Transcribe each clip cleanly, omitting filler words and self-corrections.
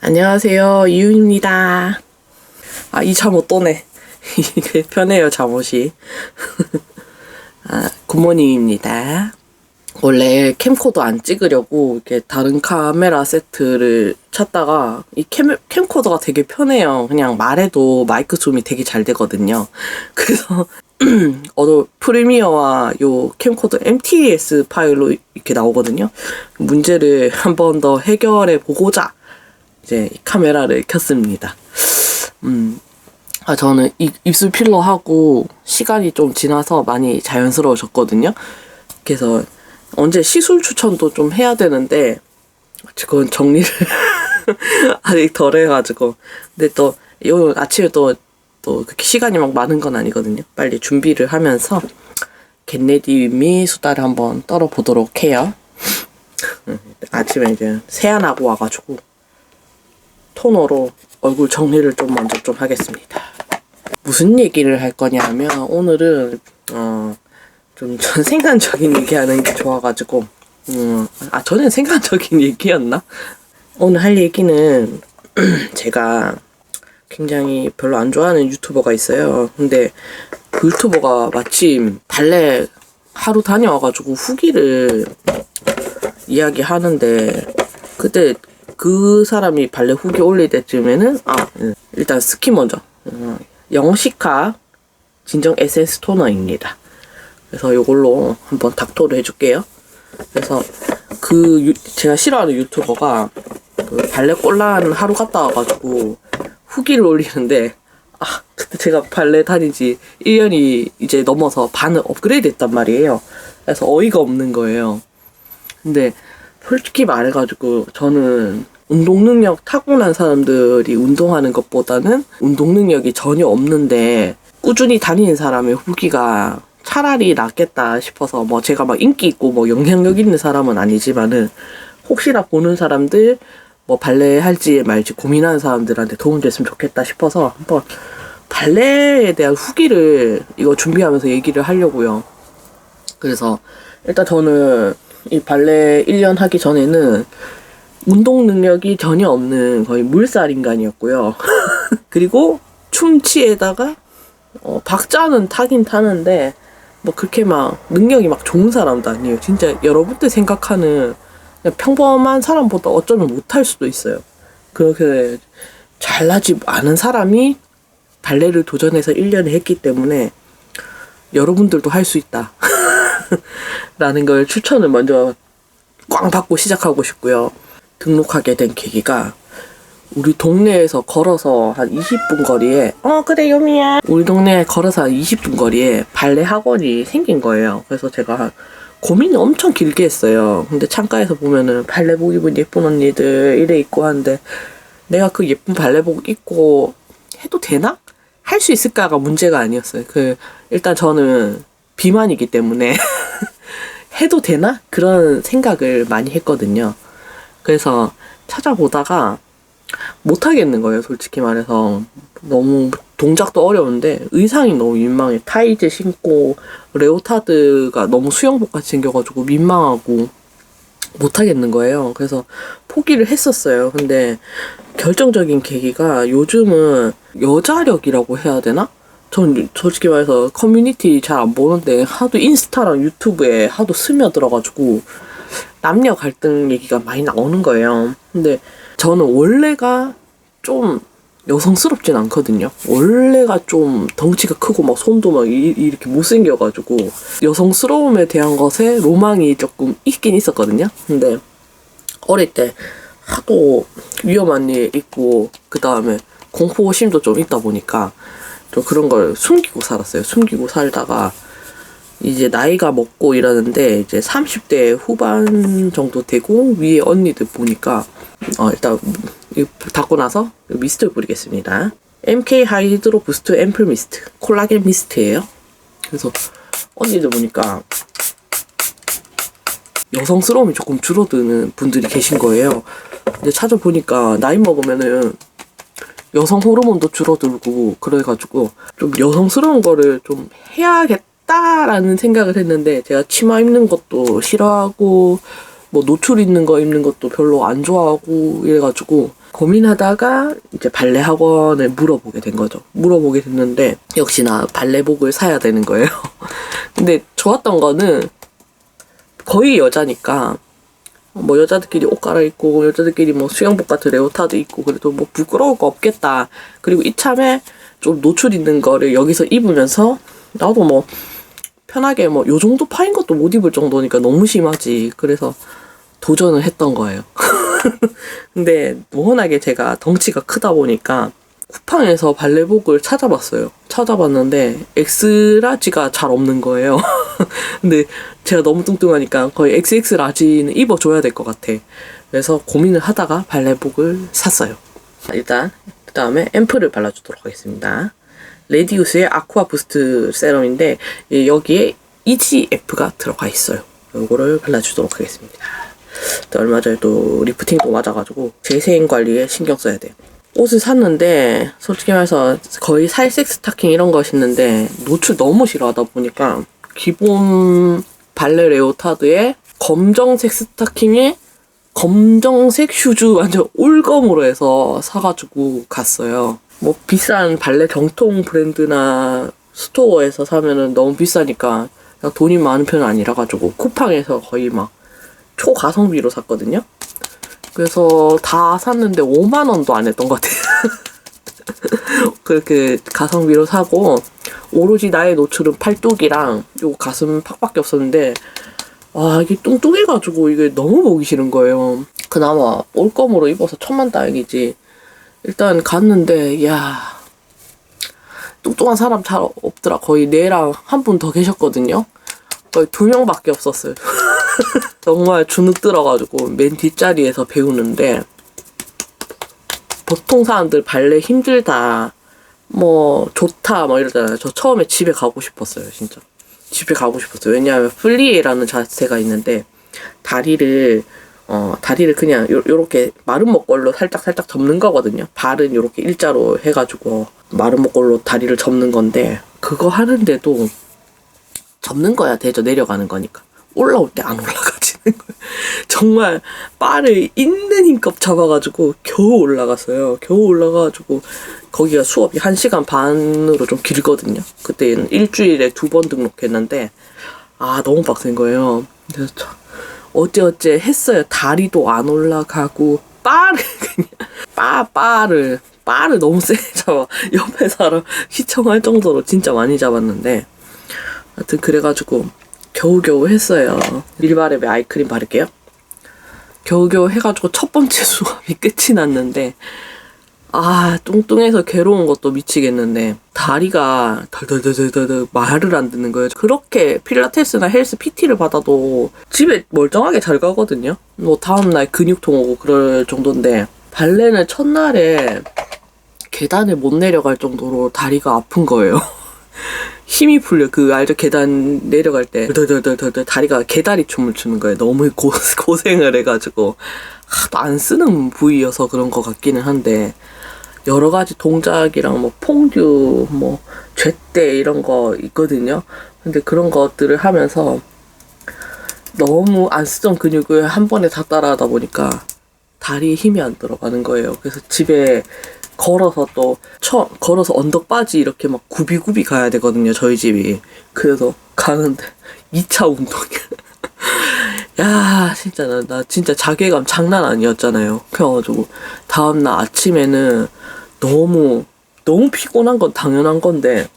안녕하세요, 이유입니다. 이 잠옷 또네. 이게 편해요, 잠옷이. 굿모닝입니다. 원래 캠코더 안 찍으려고 이렇게 다른 카메라 세트를 찾다가 이 캠코더가 되게 편해요. 그냥 말해도 마이크 줌이 되게 잘 되거든요. 그래서 프리미어와 요 캠코더 MTS 파일로 이렇게 나오거든요. 문제를 한 번 더 해결해 보고자 이제 이 카메라를 켰습니다. 저는 입술 필러 하고 시간이 좀 지나서 많이 자연스러워졌거든요. 그래서 언제 시술 추천도 좀 해야 되는데 그건 정리를 아직 덜 해가지고. 근데 또 요 아침에 또 그렇게 시간이 막 많은 건 아니거든요. 빨리 준비를 하면서 겟레디 미 수다를 한번 떨어보도록 해요. 아침에 이제 세안하고 와가지고 토너로 얼굴 정리를 좀 먼저 좀 하겠습니다. 무슨 얘기를 할 거냐 하면 오늘은 좀 전 생산적인 얘기하는 게 좋아가지고 전엔 생산적인 얘기였나? 오늘 할 얘기는 제가 굉장히 별로 안 좋아하는 유튜버가 있어요. 근데 그 유튜버가 마침 발레 하루 다녀와가지고 후기를 이야기하는데 그때 그 사람이 발레 후기 올릴 때쯤에는 일단 스킨 먼저 영시카 진정 에센스 토너입니다. 그래서 이걸로 한번 닥터를 해줄게요. 그래서 제가 싫어하는 유튜버가 그 발레 꼴란 하루 갔다 와가지고 후기를 올리는데 그때 제가 발레 다닌 지 1년이 이제 넘어서 반을 업그레이드 했단 말이에요. 그래서 어이가 없는 거예요. 근데 솔직히 말해가지고 저는 운동 능력 타고난 사람들이 운동하는 것보다는 운동 능력이 전혀 없는데 꾸준히 다니는 사람의 후기가 차라리 낫겠다 싶어서 제가 막 인기 있고 영향력 있는 사람은 아니지만은 혹시나 보는 사람들 발레 할지 말지 고민하는 사람들한테 도움됐으면 좋겠다 싶어서 한번 발레에 대한 후기를 이거 준비하면서 얘기를 하려고요. 그래서 일단 저는 이 발레 1년 하기 전에는 운동 능력이 전혀 없는 거의 물살 인간이었고요. 그리고 춤치에다가 박자는 타긴 타는데 그렇게 막 능력이 막 좋은 사람도 아니에요. 진짜 여러분들 생각하는 그냥 평범한 사람보다 어쩌면 못할 수도 있어요. 그렇게 잘나지 않은 사람이 발레를 도전해서 1년을 했기 때문에 여러분들도 할 수 있다 라는 걸 추천을 먼저 꽝 받고 시작하고 싶고요. 등록하게 된 계기가 우리 동네에서 걸어서 한 20분 거리에 그래 요미야 우리 동네에 걸어서 한 20분 거리에 발레 학원이 생긴 거예요. 그래서 제가 고민을 엄청 길게 했어요. 근데 창가에서 보면은 발레복 입은 예쁜 언니들 이래 있고 하는데 내가 그 예쁜 발레복 입고 해도 되나? 할 수 있을까가 문제가 아니었어요. 일단 저는 비만이기 때문에 해도 되나? 그런 생각을 많이 했거든요. 그래서 찾아보다가 못하겠는 거예요. 솔직히 말해서 너무 동작도 어려운데 의상이 너무 민망해. 타이즈 신고 레오타드가 너무 수영복 같이 생겨가지고 민망하고 못하겠는 거예요. 그래서 포기를 했었어요. 근데 결정적인 계기가 요즘은 여자력이라고 해야 되나? 전 솔직히 말해서 커뮤니티 잘 안 보는데 하도 인스타랑 유튜브에 하도 스며들어가지고 남녀 갈등 얘기가 많이 나오는 거예요. 근데 저는 원래가 좀 여성스럽진 않거든요. 원래가 좀 덩치가 크고 손도 이렇게 못생겨가지고 여성스러움에 대한 것에 로망이 조금 있긴 있었거든요. 근데 어릴 때 하도 위험한 일 있고 그 다음에 공포심도 좀 있다 보니까 좀 그런 걸 숨기고 살았어요. 숨기고 살다가 이제 나이가 먹고 이러는데 이제 30대 후반 정도 되고 위에 언니들 보니까 일단 이거 닫고 나서 미스트를 뿌리겠습니다. MK 하이드로 부스트 앰플 미스트 콜라겐 미스트예요. 그래서 언니들 보니까 여성스러움이 조금 줄어드는 분들이 계신 거예요. 근데 찾아보니까 나이 먹으면은 여성 호르몬도 줄어들고 그래가지고 좀 여성스러운 거를 좀 해야겠다라는 생각을 했는데 제가 치마 입는 것도 싫어하고 노출 있는 거 입는 것도 별로 안 좋아하고 이래가지고 고민하다가 이제 발레 학원을 물어보게 된 거죠. 물어보게 됐는데 역시나 발레복을 사야 되는 거예요. 근데 좋았던 거는 거의 여자니까 뭐 여자들끼리 옷 갈아입고 여자들끼리 뭐 수영복 같은 레오타드 입고 그래도 뭐 부끄러울 거 없겠다. 그리고 이참에 좀 노출 있는 거를 여기서 입으면서 나도 뭐 편하게 뭐 요 정도 파인 것도 못 입을 정도니까 너무 심하지. 그래서 도전을 했던 거예요. 근데 워낙에 제가 덩치가 크다 보니까 쿠팡에서 발레복을 찾아봤어요. 찾아봤는데 엑스라지가 잘 없는 거예요. 근데 제가 너무 뚱뚱하니까 거의 XX라지는 입어줘야 될 것 같아. 그래서 고민을 하다가 발레복을 샀어요. 일단 그 다음에 앰플을 발라주도록 하겠습니다. 레디우스의 아쿠아 부스트 세럼인데 여기에 EGF가 들어가 있어요. 이거를 발라주도록 하겠습니다. 얼마 전에 또 리프팅도 맞아가지고 재생 관리에 신경 써야 돼요. 옷을 샀는데 솔직히 말해서 거의 살색 스타킹 이런 거 신는데 노출 너무 싫어하다 보니까 기본 발레 레오타드에 검정색 스타킹에 검정색 슈즈 완전 올검으로 해서 사가지고 갔어요. 뭐 비싼 발레 정통 브랜드나 스토어에서 사면은 너무 비싸니까 그냥 돈이 많은 편은 아니라가지고 쿠팡에서 거의 막 초가성비로 샀거든요. 그래서 다 샀는데 5만 원도 안 했던 것 같아요. 그렇게 가성비로 사고 오로지 나의 노출은 팔뚝이랑 요 가슴 팍밖에 없었는데 이게 뚱뚱해가지고 이게 너무 보기 싫은 거예요. 그나마 올검으로 입어서 천만다행이지. 일단 갔는데 뚱뚱한 사람 잘 없더라. 거의 내랑 한 분 더 계셨거든요. 거의 2명밖에 없었어요. 정말 주눅 들어가지고 맨 뒷자리에서 배우는데 보통 사람들 발레 힘들다 뭐 좋다 뭐 이러잖아요. 저 처음에 집에 가고 싶었어요. 진짜 집에 가고 싶었어요. 왜냐하면 플리에라는 자세가 있는데 다리를 그냥 요렇게 마른 목걸로 살짝 접는 거거든요. 발은 요렇게 일자로 해가지고 마른 목걸로 다리를 접는 건데 그거 하는데도 접는 거야 되죠. 내려가는 거니까. 올라올 때 안 올라가지는 거예요. 정말 바를 있는 힘껏 잡아가지고 겨우 올라갔어요. 겨우 올라가가지고 거기가 수업이 1시간 반으로 좀 길거든요. 그때는 일주일에 2번 등록했는데 너무 빡센 거예요. 그래서 어째 했어요. 다리도 안 올라가고 바를 그냥 바를 너무 세게 잡아. 옆에 사람 시청할 정도로 진짜 많이 잡았는데 하여튼 그래가지고 겨우겨우 했어요. 밀바렙의 아이크림 바를게요. 겨우겨우 해가지고 첫 번째 수업이 끝이 났는데 뚱뚱해서 괴로운 것도 미치겠는데 다리가 덜덜덜덜 말을 안 듣는 거예요. 그렇게 필라테스나 헬스 PT를 받아도 집에 멀쩡하게 잘 가거든요. 뭐 다음날 근육통 오고 그럴 정도인데 발레는 첫날에 계단을 못 내려갈 정도로 다리가 아픈 거예요. 힘이 풀려. 알죠? 계단 내려갈 때 덜덜덜덜 다리가 개다리 춤을 추는 거예요. 너무 고생을 해가지고 하도 안 쓰는 부위여서 그런 것 같기는 한데 여러 가지 동작이랑 뭐 퐁듀, 뭐 쨘대 이런 거 있거든요. 근데 그런 것들을 하면서 너무 안 쓰던 근육을 한 번에 다 따라하다 보니까 다리에 힘이 안 들어가는 거예요. 그래서 집에 걸어서 걸어서 언덕바지 이렇게 막 굽이굽이 가야 되거든요. 저희 집이. 그래서 가는데 2차 운동이야. 진짜 나 진짜 자괴감 장난 아니었잖아요. 그래가지고 다음날 아침에는 너무 피곤한 건 당연한 건데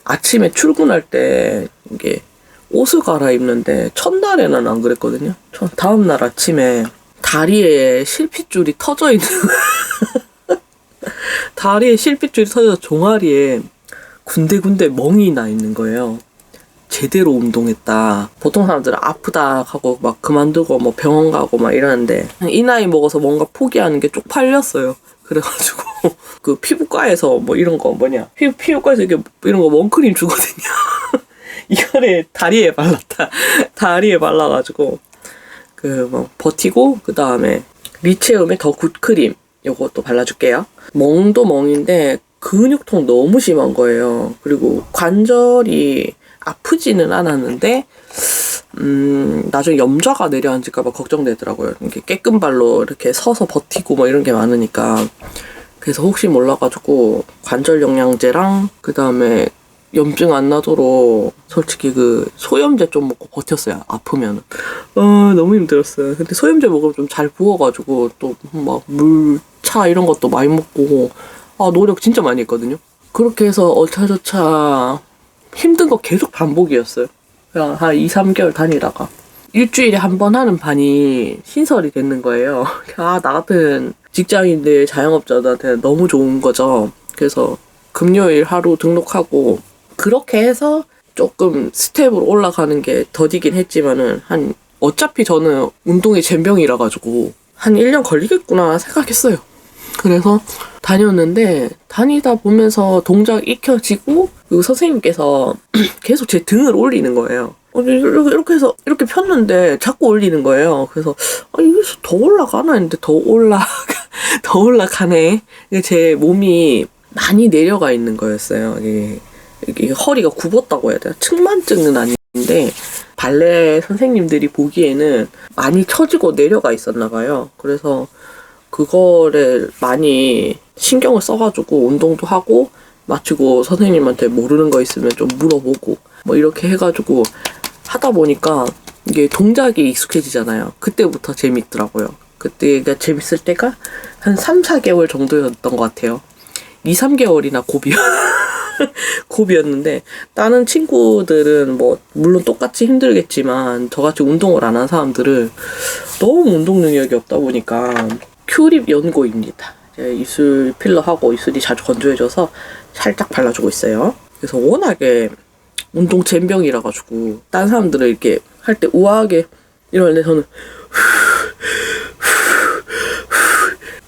아침에 출근할 때 이게 옷을 갈아입는데 첫날에는 안 그랬거든요. 다음날 아침에 다리에 실핏줄이 터져 있는 다리에 실핏줄이 터져서 종아리에 군데군데 멍이 나 있는 거예요. 제대로 운동했다. 보통 사람들은 아프다 하고 막 그만두고 뭐 병원 가고 막 이러는데 이 나이 먹어서 뭔가 포기하는 게 쪽팔렸어요. 그래가지고 그 피부과에서 뭐 이런 거 피부과에서 이런 거 원크림 주거든요. 이거를 다리에 발랐다. 다리에 발라가지고 뭐 버티고 그 다음에 리체움의 더 굿크림 요것도 발라줄게요. 멍도 멍인데 근육통 너무 심한 거예요. 그리고 관절이 아프지는 않았는데 나중에 염좌가 내려앉을까봐 걱정되더라고요. 이렇게 깨끗 발로 이렇게 서서 버티고 뭐 이런 게 많으니까. 그래서 혹시 몰라가지고 관절 영양제랑 그 다음에 염증 안 나도록 솔직히 그 소염제 좀 먹고 버텼어요. 아프면은. 너무 힘들었어요. 근데 소염제 먹으면 좀 잘 부어가지고 또 막 물차 이런 것도 많이 먹고 노력 진짜 많이 했거든요. 그렇게 해서 어차저차 힘든 거 계속 반복이었어요. 그냥 한 2, 3개월 다니다가 일주일에 한 번 하는 반이 신설이 되는 거예요. 나 같은 직장인들 자영업자들한테 너무 좋은 거죠. 그래서 금요일 하루 등록하고 그렇게 해서 조금 스텝으로 올라가는 게 더디긴 했지만은 어차피 저는 운동이 젬병이라 가지고 한 1년 걸리겠구나 생각했어요. 그래서 다녔는데 다니다 보면서 동작 익혀지고 그리고 선생님께서 계속 제 등을 올리는 거예요. 이렇게 해서 이렇게 폈는데 자꾸 올리는 거예요. 그래서 이게서 더 올라가나 했는데 더 올라가네. 제 몸이 많이 내려가 있는 거였어요. 이게 허리가 굽었다고 해야 되나? 측만증은 아닌데 발레 선생님들이 보기에는 많이 처지고 내려가 있었나 봐요. 그래서 그거를 많이 신경을 써가지고 운동도 하고 마치고 선생님한테 모르는 거 있으면 좀 물어보고 뭐 이렇게 해가지고 하다 보니까 이게 동작이 익숙해지잖아요. 그때부터 재밌더라고요. 그때가 재밌을 때가 한 3, 4개월 정도였던 것 같아요. 2, 3개월이나 고비였는데 다른 친구들은 뭐 물론 똑같이 힘들겠지만 저같이 운동을 안 한 사람들은 너무 운동 능력이 없다 보니까 큐립 연고입니다. 입술 필러하고 입술이 자주 건조해져서 살짝 발라주고 있어요. 그래서 워낙에 운동 젬병이라 가지고 다른 사람들은 이렇게 할 때 우아하게 이러는데 저는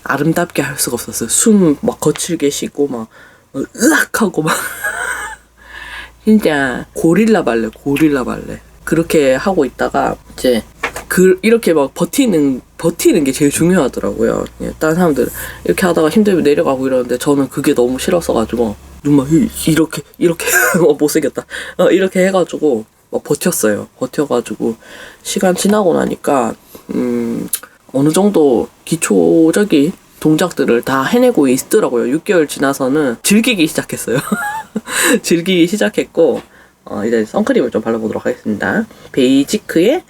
아름답게 할 수가 없었어요. 숨 막 거칠게 쉬고 막 으악 하고 막 진짜 고릴라 발레 그렇게 하고 있다가 이제 이렇게 막 버티는 게 제일 중요하더라고요. 다른 사람들 이렇게 하다가 힘들면 내려가고 이러는데 저는 그게 너무 싫었어가지고 눈만 이렇게 못생겼다 이렇게 해가지고 막 버텨가지고 시간 지나고 나니까 어느 정도 기초적인 동작들을 다 해내고 있더라고요. 6개월 지나서는 즐기기 시작했어요. 즐기기 시작했고 이제 선크림을 좀 발라보도록 하겠습니다. 베이지크의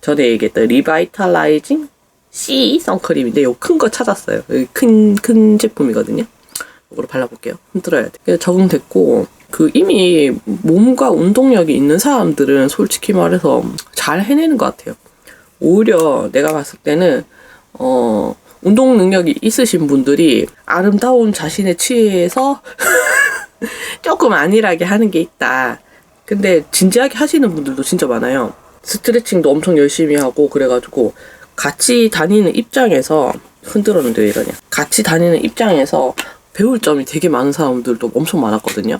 전에 얘기했던 리바이탈라이징 C 선크림인데 요 큰 거 찾았어요. 큰 제품이거든요. 이거로 발라볼게요. 흔들어야 돼. 적응됐고 이미 몸과 운동력이 있는 사람들은 솔직히 말해서 잘 해내는 것 같아요. 오히려 내가 봤을 때는 운동 능력이 있으신 분들이 아름다운 자신에 취해서 조금 안일하게 하는 게 있다. 근데 진지하게 하시는 분들도 진짜 많아요. 스트레칭도 엄청 열심히 하고 그래가지고 같이 다니는 입장에서 흔들었는데 왜 이러냐. 같이 다니는 입장에서 배울 점이 되게 많은 사람들도 엄청 많았거든요.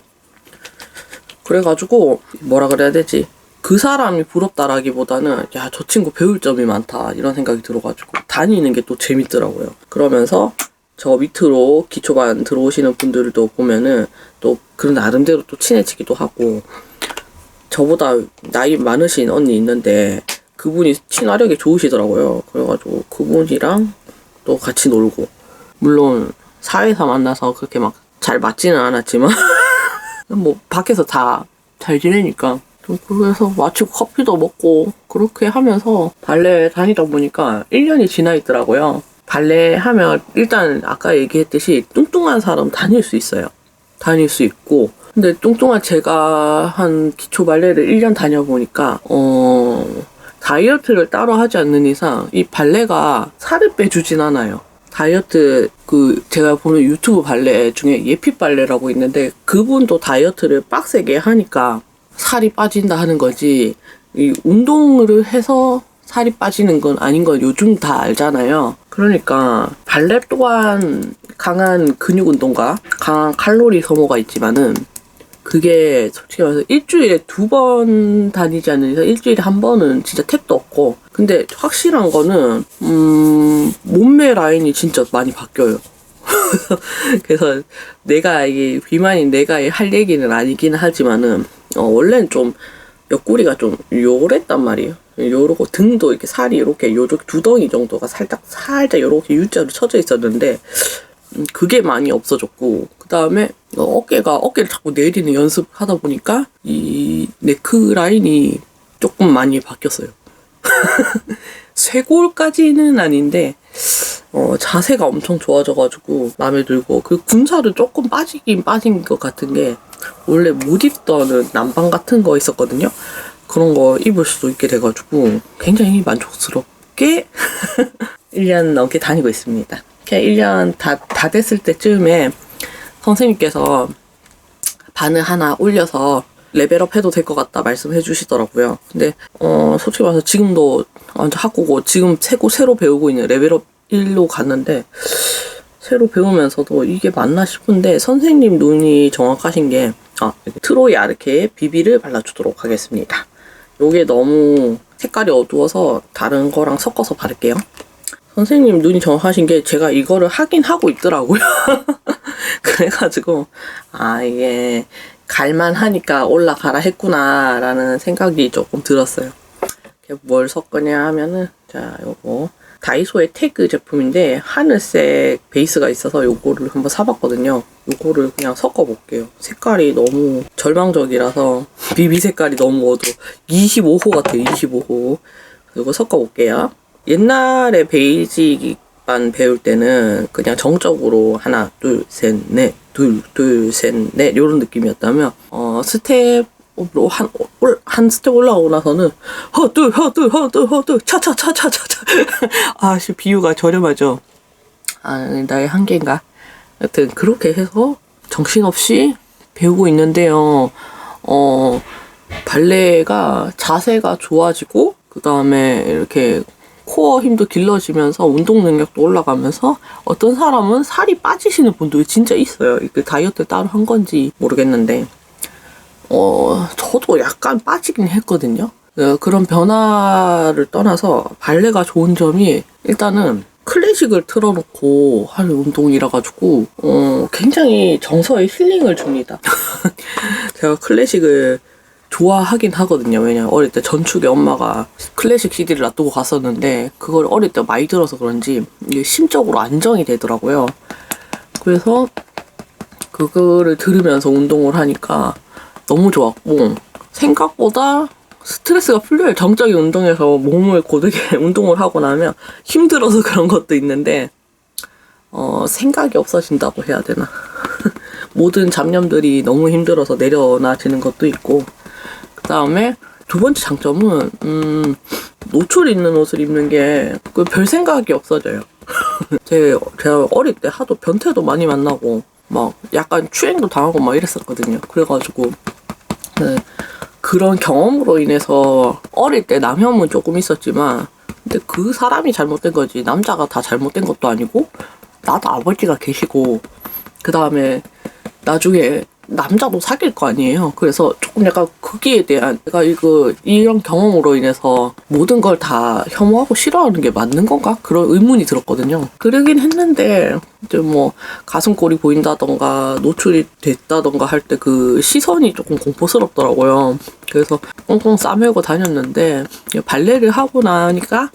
그래가지고 뭐라 그래야 되지? 그 사람이 부럽다라기보다는 야, 저 친구 배울 점이 많다 이런 생각이 들어가지고 다니는 게 또 재밌더라고요. 그러면서 저 밑으로 기초반 들어오시는 분들도 보면은 또 그런 나름대로 또 친해지기도 하고 저보다 나이 많으신 언니 있는데 그분이 친화력이 좋으시더라고요. 그래가지고 그분이랑 또 같이 놀고 물론 사회에서 만나서 그렇게 막 잘 맞지는 않았지만 뭐 밖에서 다 잘 지내니까 그래서 마치고 커피도 먹고 그렇게 하면서 발레 다니다 보니까 1년이 지나 있더라고요. 발레 하면 일단 아까 얘기했듯이 뚱뚱한 사람 다닐 수 있어요. 다닐 수 있고 근데 뚱뚱한 제가 한 기초 발레를 1년 다녀보니까 다이어트를 따로 하지 않는 이상 이 발레가 살을 빼주진 않아요. 다이어트 제가 보는 유튜브 발레 중에 예피 발레라고 있는데 그분도 다이어트를 빡세게 하니까 살이 빠진다 하는 거지 이 운동을 해서 살이 빠지는 건 아닌 건 요즘 다 알잖아요. 그러니까 발레 또한 강한 근육 운동과 강한 칼로리 소모가 있지만은 그게 솔직히 말해서 일주일에 2번 다니지 않는 이상 일주일에 1번은 진짜 택도 없고 근데 확실한 거는 몸매 라인이 진짜 많이 바뀌어요. 그래서 내가 이게 비만인 내가 할 얘기는 아니긴 하지만은 원래는 좀 옆구리가 좀 요랬단 말이에요. 요러고 등도 이렇게 살이 이렇게 요쪽 두덩이 정도가 살짝 요렇게 U자로 쳐져 있었는데 그게 많이 없어졌고, 그 다음에 어깨를 자꾸 내리는 연습하다 보니까 이 네크라인이 조금 많이 바뀌었어요. 쇄골까지는 아닌데 자세가 엄청 좋아져가지고 마음에 들고, 그 군살은 조금 빠진 것 같은 게, 원래 못 입던 남방 같은 거 있었거든요. 그런 거 입을 수도 있게 돼가지고 굉장히 만족스럽게 1년 넘게 다니고 있습니다. 그냥 1년 다 됐을 때쯤에 선생님께서 반을 하나 올려서 레벨업 해도 될 것 같다 말씀해 주시더라고요. 근데 솔직히 말해서 지금도 완전 학고고 지금 새로 배우고 있는 레벨업 1로 갔는데, 새로 배우면서도 이게 맞나 싶은데 선생님 눈이 정확하신 게 트로이 아르케에 비비를 발라주도록 하겠습니다. 요게 너무 색깔이 어두워서 다른 거랑 섞어서 바를게요. 선생님 눈이 정확하신 게 제가 이거를 하긴 하고 있더라고요. 그래가지고 이게 갈만하니까 올라가라 했구나 라는 생각이 조금 들었어요. 뭘 섞으냐 하면은, 자, 요거 다이소의 태그 제품인데 하늘색 베이스가 있어서 요거를 한번 사봤거든요. 요거를 그냥 섞어볼게요. 색깔이 너무 절망적이라서, 비비 색깔이 너무 어두워. 25호 같아요, 25호. 이거 섞어볼게요. 옛날에 베이직만 배울 때는 그냥 정적으로 하나, 둘, 셋, 넷, 둘, 셋, 넷 요런 느낌이었다면, 스텝으로 한 스텝 올라오고 나서는 허둘 차차차차차차 비유가 저렴하죠. 나의 한계인가? 여튼 그렇게 해서 정신없이 배우고 있는데요. 발레가 자세가 좋아지고, 그 다음에 이렇게 코어 힘도 길러지면서 운동 능력도 올라가면서, 어떤 사람은 살이 빠지시는 분도 진짜 있어요. 이게 다이어트 따로 한 건지 모르겠는데, 저도 약간 빠지긴 했거든요. 그런 변화를 떠나서 발레가 좋은 점이, 일단은 클래식을 틀어놓고 하는 운동이라 가지고 굉장히 정서에 힐링을 줍니다. 제가 클래식을 좋아하긴 하거든요. 왜냐면 어릴 때 전축에 엄마가 클래식 CD를 놔두고 갔었는데, 그걸 어릴 때 많이 들어서 그런지 이게 심적으로 안정이 되더라고요. 그래서 그거를 들으면서 운동을 하니까 너무 좋았고, 생각보다 스트레스가 풀려요. 정적인 운동에서 몸을 고되게 운동을 하고 나면 힘들어서 그런 것도 있는데, 생각이 없어진다고 해야 되나. 모든 잡념들이 너무 힘들어서 내려놔지는 것도 있고, 그 다음에 두 번째 장점은 노출 있는 옷을 입는 게 별 생각이 없어져요. 제가 어릴 때 하도 변태도 많이 만나고 막 약간 추행도 당하고 막 이랬었거든요. 그래가지고 그런 경험으로 인해서 어릴 때 남혐은 조금 있었지만, 근데 그 사람이 잘못된 거지 남자가 다 잘못된 것도 아니고, 나도 아버지가 계시고, 그 다음에 나중에 남자도 사귈 거 아니에요. 그래서 조금 약간 거기에 대한, 내가 이런 경험으로 인해서 모든 걸 다 혐오하고 싫어하는 게 맞는 건가? 그런 의문이 들었거든요. 그러긴 했는데, 이제 뭐 가슴골이 보인다던가 노출이 됐다던가 할 때 그 시선이 조금 공포스럽더라고요. 그래서 꽁꽁 싸매고 다녔는데, 발레를 하고 나니까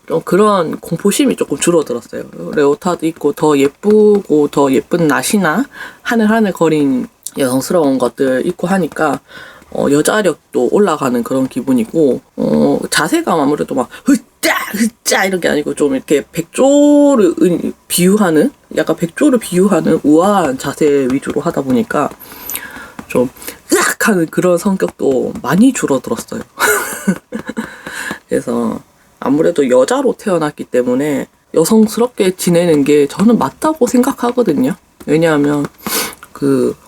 좀 그런 공포심이 조금 줄어들었어요. 레오타드 입고 더 예쁘고 더 예쁜 나시나 하늘하늘 거린 여성스러운 것들 입고 하니까 여자력도 올라가는 그런 기분이고, 자세가 아무래도 막 흐짜 이런 게 아니고 좀 이렇게 백조를 비유하는, 약간 백조를 비유하는 우아한 자세 위주로 하다 보니까 좀 으악 하는 그런 성격도 많이 줄어들었어요. 그래서 아무래도 여자로 태어났기 때문에 여성스럽게 지내는 게 저는 맞다고 생각하거든요. 왜냐하면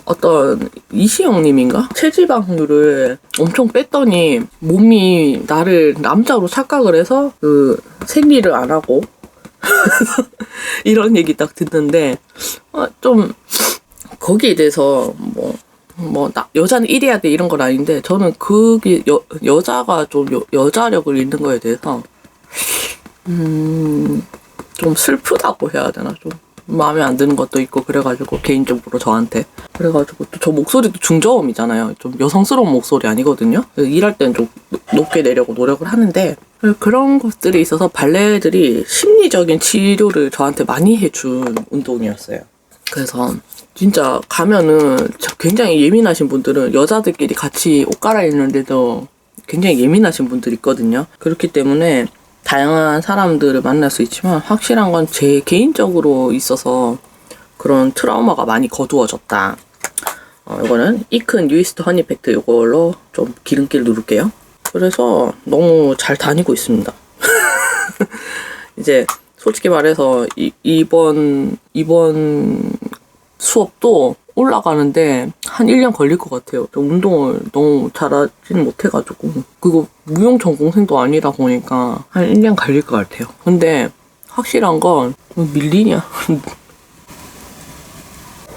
어떤 이시영님인가? 체지방률을 엄청 뺐더니 몸이 나를 남자로 착각을 해서 생리를 안 하고 이런 얘기 딱 듣는데, 좀 거기에 대해서 여자는 이래야 돼 이런 건 아닌데, 저는 그게 여자가 좀 여자력을 잃는 거에 대해서 좀 슬프다고 해야 되나? 좀 마음에 안 드는 것도 있고 그래가지고 개인적으로 저한테 그래가지고 또 저 목소리도 중저음이잖아요. 좀 여성스러운 목소리 아니거든요. 일할 때는 좀 높게 내려고 노력을 하는데 그런 것들이 있어서 발레들이 심리적인 치료를 저한테 많이 해준 운동이었어요. 그래서 진짜 가면은 굉장히 예민하신 분들은 여자들끼리 같이 옷 갈아입는데도 굉장히 예민하신 분들이 있거든요. 그렇기 때문에 다양한 사람들을 만날 수 있지만 확실한 건 제 개인적으로 있어서 그런 트라우마가 많이 거두어졌다. 이거는 이큰 유이스트 허니팩트 이걸로 좀 기름기를 누를게요. 그래서 너무 잘 다니고 있습니다. 이제 솔직히 말해서 이번 수업도 올라가는데 한 1년 걸릴 것 같아요. 운동을 너무 잘하지는 못해가지고. 그리고 무용 전공생도 아니다 보니까 한 1년 걸릴 것 같아요. 근데 확실한 건 밀리냐?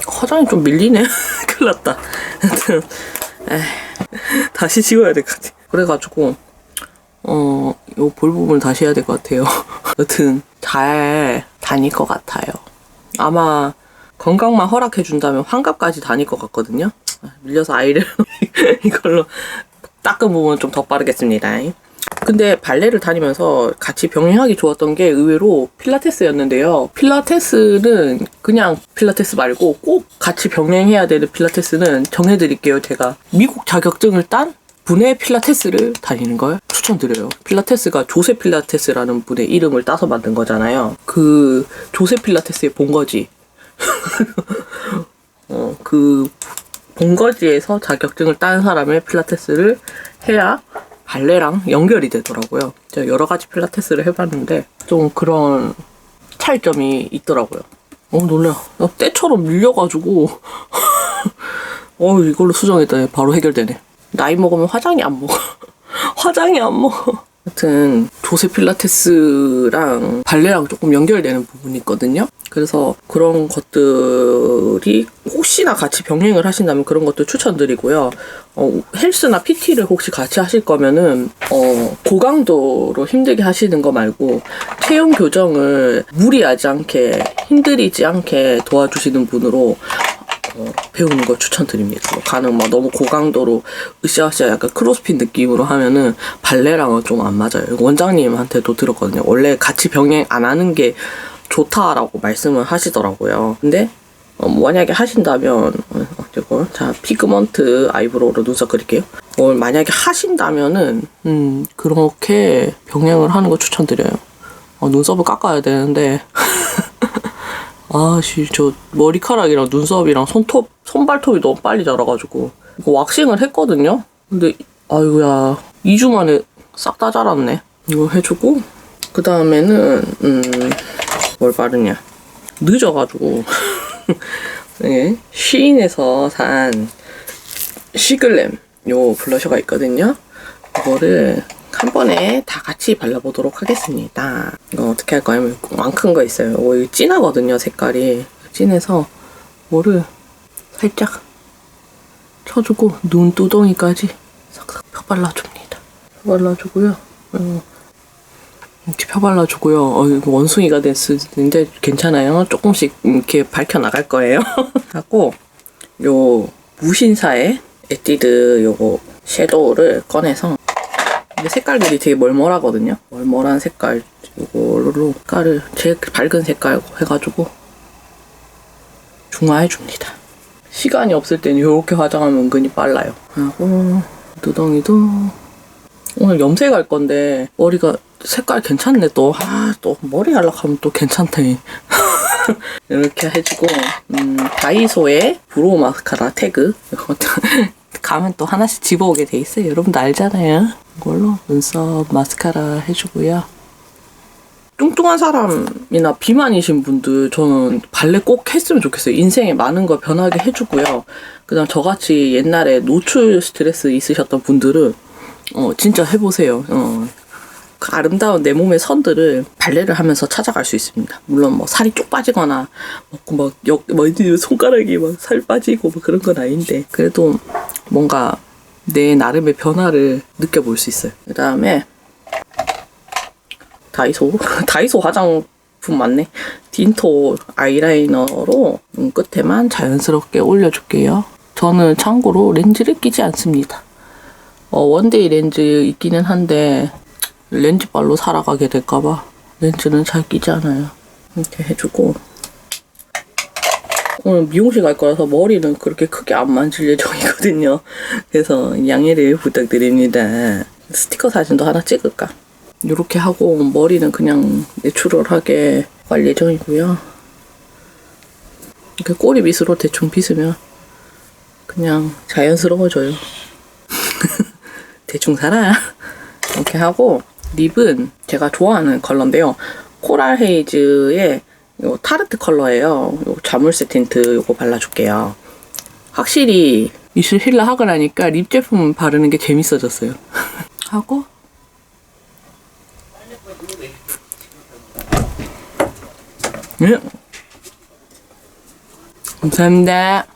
화장이 좀 밀리네? 큰일 났다. 하여튼 다시 지워야 될 것 같아. 그래가지고 요 볼 부분을 다시 해야 될 것 같아요. 여튼 잘 다닐 것 같아요. 아마 건강만 허락해준다면 환갑까지 다닐 것 같거든요. 밀려서 아이를 이걸로 닦은 부분은 좀 더 빠르겠습니다. 근데 발레를 다니면서 같이 병행하기 좋았던 게 의외로 필라테스였는데요. 필라테스는 그냥 필라테스 말고 꼭 같이 병행해야 되는 필라테스는 정해드릴게요. 제가 미국 자격증을 딴 분의 필라테스를 다니는 걸 추천드려요. 필라테스가 조세 필라테스라는 분의 이름을 따서 만든 거잖아요. 그 조세 필라테스의 본거지. 그 본거지에서 자격증을 딴 사람의 필라테스를 해야 발레랑 연결이 되더라고요. 제가 여러 가지 필라테스를 해봤는데 좀 그런 차이점이 있더라고요. 놀래요. 나 때처럼 밀려가지고 이걸로 수정했더니 바로 해결되네. 나이 먹으면 화장이 안 먹어. 화장이 안 먹어. 하여튼 조세 필라테스랑 발레랑 조금 연결되는 부분이 있거든요. 그래서 그런 것들이 혹시나 같이 병행을 하신다면 그런 것도 추천드리고요. 헬스나 PT를 혹시 같이 하실 거면은 고강도로 힘들게 하시는 거 말고 체형 교정을 무리하지 않게 힘들이지 않게 도와주시는 분으로 배우는 걸 추천드립니다. 가능 너무 고강도로 으쌰으쌰 약간 크로스핏 느낌으로 하면은 발레랑은 좀 안 맞아요. 원장님한테도 들었거든요. 원래 같이 병행 안 하는 게 좋다라고 말씀을 하시더라고요. 근데 만약에 하신다면 자 피그먼트 아이브로우로 눈썹 그릴게요. 만약에 하신다면은 그렇게 병행을 하는 거 추천드려요. 눈썹을 깎아야 되는데 저 머리카락이랑 눈썹이랑 손발톱이 너무 빨리 자라가지고 이거 왁싱을 했거든요. 근데 아이고야 2주 만에 싹 다 자랐네. 이거 해주고 그 다음에는 뭘 바르냐 늦어가지고 네, 쉬인에서 산 시글램 요 블러셔가 있거든요. 이거를 한 번에 다 같이 발라보도록 하겠습니다. 이거 어떻게 할 거냐면 왕 큰 거 있어요. 이거 진하거든요. 색깔이 진해서 뭐를 살짝 쳐주고 눈두덩이까지 싹싹 펴발라줍니다. 펴발라주고요. 이렇게 펴발라주고요. 이거 원숭이가 됐는데 괜찮아요. 조금씩 이렇게 밝혀나갈 거예요. 하고 요 무신사의 에뛰드 요거 섀도우를 꺼내서 근데 색깔들이 되게 멀멀하거든요. 멀멀한 색깔 이걸로 색깔을 제일 밝은 색깔 해가지고 중화해줍니다. 시간이 없을 때는 이렇게 화장하면 은근히 빨라요. 하고 두덩이도 오늘 염색할 건데 머리가 색깔 괜찮네 또. 또 머리 하려고 하면 또 괜찮다니. 이렇게 해주고 다이소의 브로우 마스카라 태그 가면 또 하나씩 집어오게 돼 있어요. 여러분도 알잖아요. 이걸로 눈썹 마스카라 해주고요. 뚱뚱한 사람이나 비만이신 분들 저는 발레 꼭 했으면 좋겠어요. 인생에 많은 걸 변하게 해주고요. 그다음 저같이 옛날에 노출 스트레스 있으셨던 분들은 진짜 해보세요. 그 아름다운 내 몸의 선들을 발레를 하면서 찾아갈 수 있습니다. 물론 살이 쪽 빠지거나 손가락이 살 빠지고 그런 건 아닌데 그래도 뭔가 내 나름의 변화를 느껴볼 수 있어요. 그 다음에 다이소 화장 제품 맞네. 딘토 아이라이너로 눈 끝에만 자연스럽게 올려줄게요. 저는 참고로 렌즈를 끼지 않습니다. 원데이 렌즈 있기는 한데 렌즈빨로 살아가게 될까봐 렌즈는 잘 끼지 않아요. 이렇게 해주고 오늘 미용실 갈 거라서 머리는 그렇게 크게 안 만질 예정이거든요. 그래서 양해를 부탁드립니다. 스티커 사진도 하나 찍을까? 이렇게 하고 머리는 그냥 내추럴하게 갈 예정이고요. 이렇게 꼬리 빗으로 대충 빗으면 그냥 자연스러워져요. 대충 살아. 이렇게 하고 립은 제가 좋아하는 컬러인데요. 코랄 헤이즈의 요 타르트 컬러예요. 요 자물쇠 틴트 요거 발라줄게요. 확실히 입술 힐러 하고 나니까 립 제품 바르는 게 재밌어졌어요. 하고 네. 감사합니다.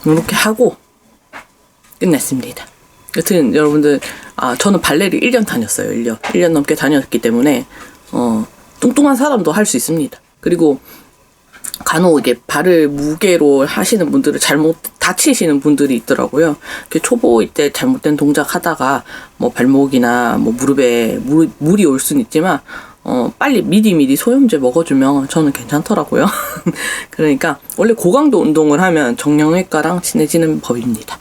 이렇게 하고 끝냈습니다. 여튼 여러분들 저는 발레를 1년 다녔어요. 1년 넘게 다녔기 때문에 뚱뚱한 사람도 할 수 있습니다. 그리고 간혹 이게 발을 무게로 하시는 분들은 잘못 다치시는 분들이 있더라고요. 초보일 때 잘못된 동작 하다가 뭐 발목이나 뭐 무릎에 물이 올 수는 있지만 빨리 미리 소염제 먹어주면 저는 괜찮더라고요. 그러니까 원래 고강도 운동을 하면 정형외과랑 친해지는 법입니다.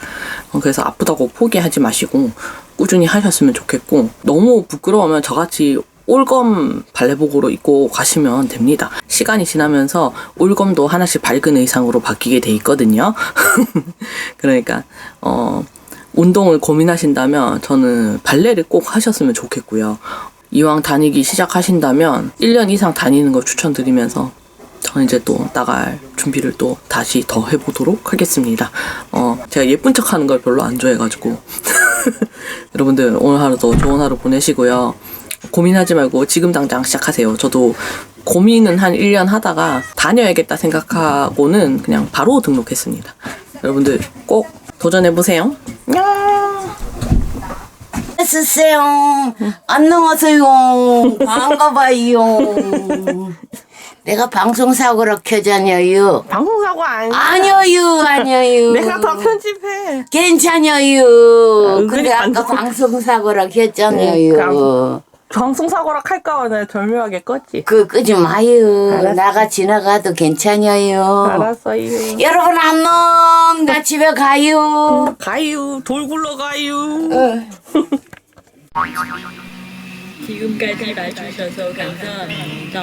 그래서 아프다고 포기하지 마시고 꾸준히 하셨으면 좋겠고, 너무 부끄러우면 저같이 올검 발레복으로 입고 가시면 됩니다. 시간이 지나면서 올검도 하나씩 밝은 의상으로 바뀌게 돼 있거든요. 그러니까 운동을 고민하신다면 저는 발레를 꼭 하셨으면 좋겠고요. 이왕 다니기 시작하신다면 1년 이상 다니는 거 추천드리면서 저는 이제 또 나갈 준비를 또 다시 더 해보도록 하겠습니다. 제가 예쁜 척 하는 걸 별로 안 좋아해가지고 여러분들 오늘 하루도 좋은 하루 보내시고요. 고민하지 말고 지금 당장 시작하세요. 저도 고민은 한 1년 하다가 다녀야겠다 생각하고는 그냥 바로 등록했습니다. 여러분들 꼭 도전해보세요. 안녕. 쓰세요. 안녕하세요. 반가워요. 내가 방송사고로 켜자녀요. 방송사고 아니야. 아니요. 내가 더 편집해. 괜찮아요. 근데 아까 방송- 방송사고로 켰잖아요. 방송사고라 할까 봐 내가 절묘하게 껐지. 끄지 마요. 알았어. 나가 지나가도 괜찮아요. 알았어요. 여러분 안녕. 나 집에 가요. 가유. 돌 굴러가유. 지금까지 봐주셔서 감사합니다.